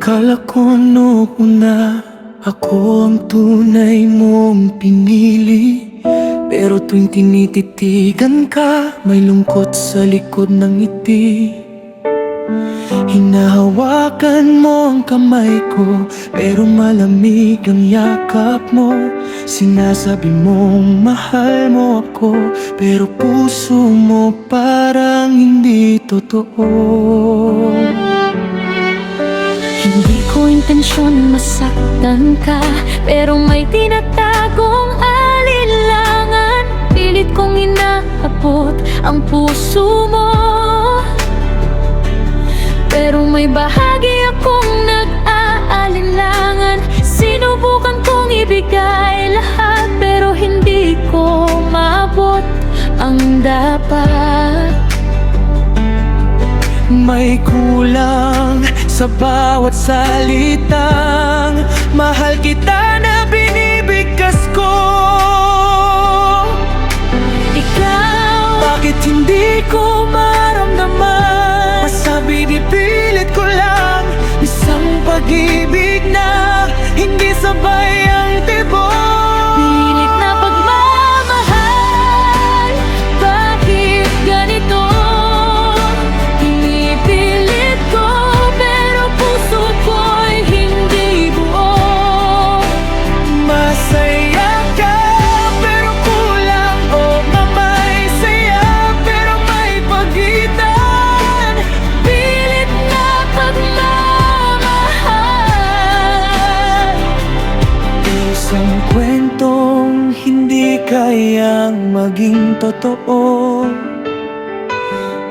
Akala ko noon na ako ang tunay mong pinili, pero tuwing tinititigan ka, may lungkot sa likod ng ngiti. Hinahawakan mo ang kamay ko, pero malamig ang yakap mo. Sinasabi mong mahal mo ako, pero puso mo parang hindi totoo. Hindi ko intensyon masaktan ka, pero may tinatagong alinlangan. Pilit kong inaabot ang puso mo, pero may bahagi akong nag-aalinlangan. Sinubukan kong ibigay lahat, pero hindi ko maabot ang dapat. May kulang sa bawat salitang mahal kita na binibigkas ko. Ikaw, bakit hindi ko maramdaman? Masabi pilit ko lang isang pag-ibig na hindi sabay ang tibok. pilit na pagmamahal, bakit ganito? Pinipilit ko, pero puso ko'y hindi buo. Masaya ka pero kulang, o mamay saya pero may pagitan. Pilit na pagmamahal, Isang kwentong hindi kayang maging totoo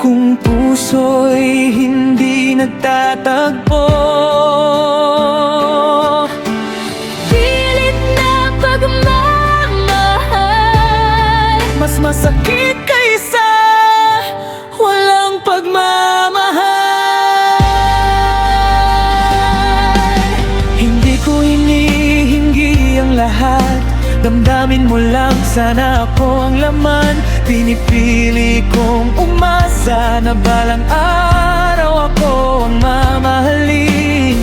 kung puso'y hindi nagtatagpo. pilit na pagmamahal, Mas masakit kaysa walang pagmamahal. Hindi ko hinihingi ang lahat, damdamin mo lang sana ako ang laman. Pinipili kong umasa na balang araw ako ang mamahalin.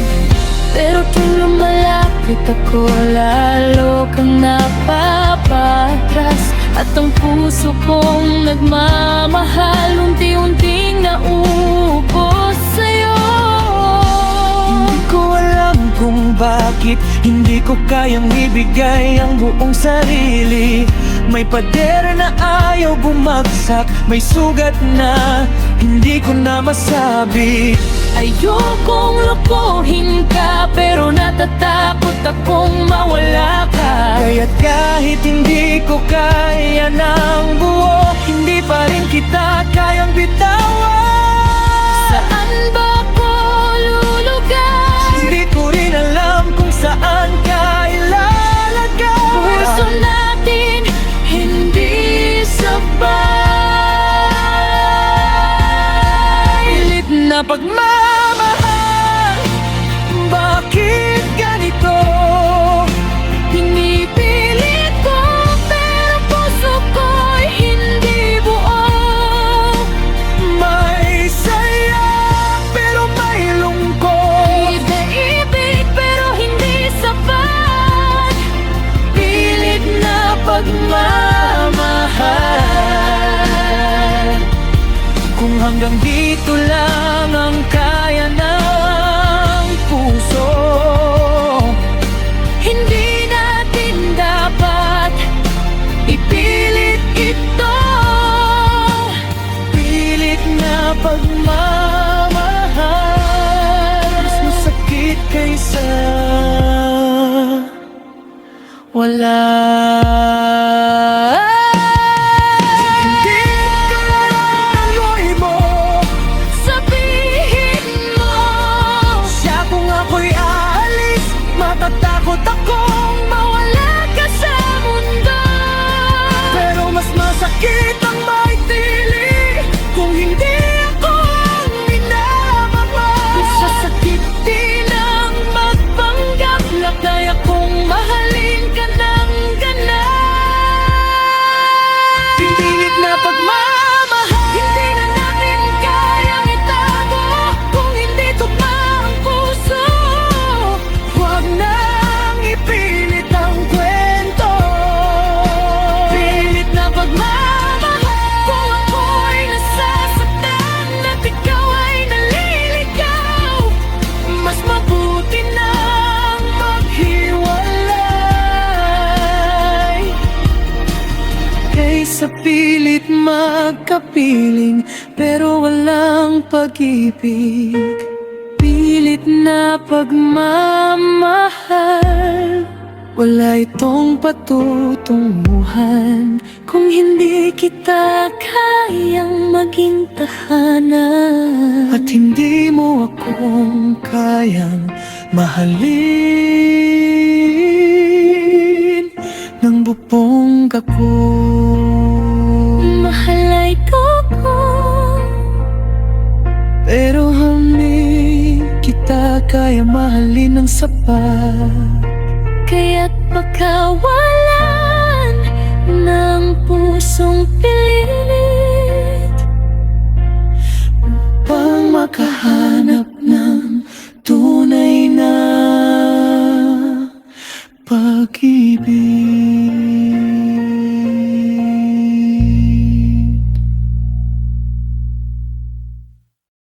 pero tuwing lumalapit ako, lalo kang napapatras. At ang puso kong nagmamahal, unti-unting naubos sa'yo. Hindi ko alam kung bakit hindi ko kayang ibigay ang buong sarili. May pader na ayaw bumagsak, may sugat na hindi ko na masabi. Ayokong lokohin ka, pero natatakot akong mawala ka. Kaya't kahit hindi ko kaya ng buo, hindi pa rin kita kayang bitawan. Saan ba ako lulugar? Hindi ko rin alam kung saan ka ilalagay. Puso natin hindi sabay. Pilit na pagmamahal, bakit ganito? Pinipilit ko, pero puso ko'y hindi buo. May saya pero may lungkot. Ibig pero hindi sapat. Pilit na pagmamahal, kung hanggang dito lang ang kaya ng puso, Hindi natin dapat ipilit ito. pilit na pagmamahal, mas masakit kaysa wala. Hindi ka tangoy mo, Sabihin mo, siya kung ako'y aalis, matatakot akong mawala ka sa mundo. pero mas masakit ang maitili kung hindi ako ang minamahal. Sa sakit din ang magpanggap na kaya kong mahalin ka ng ganap. sa pilit magkapiling, pero walang pag-ibig. Pilit na pagmamahal, wala itong patutunguhan. Kung hindi kita kayang maging tahanan, at hindi mo akong kayang mahalin ng bubong ako. Mahalay ko, Pero hindi kita kaya mahalin ng sapat. kaya't pagkawalan ng pusong pilit Pang makahal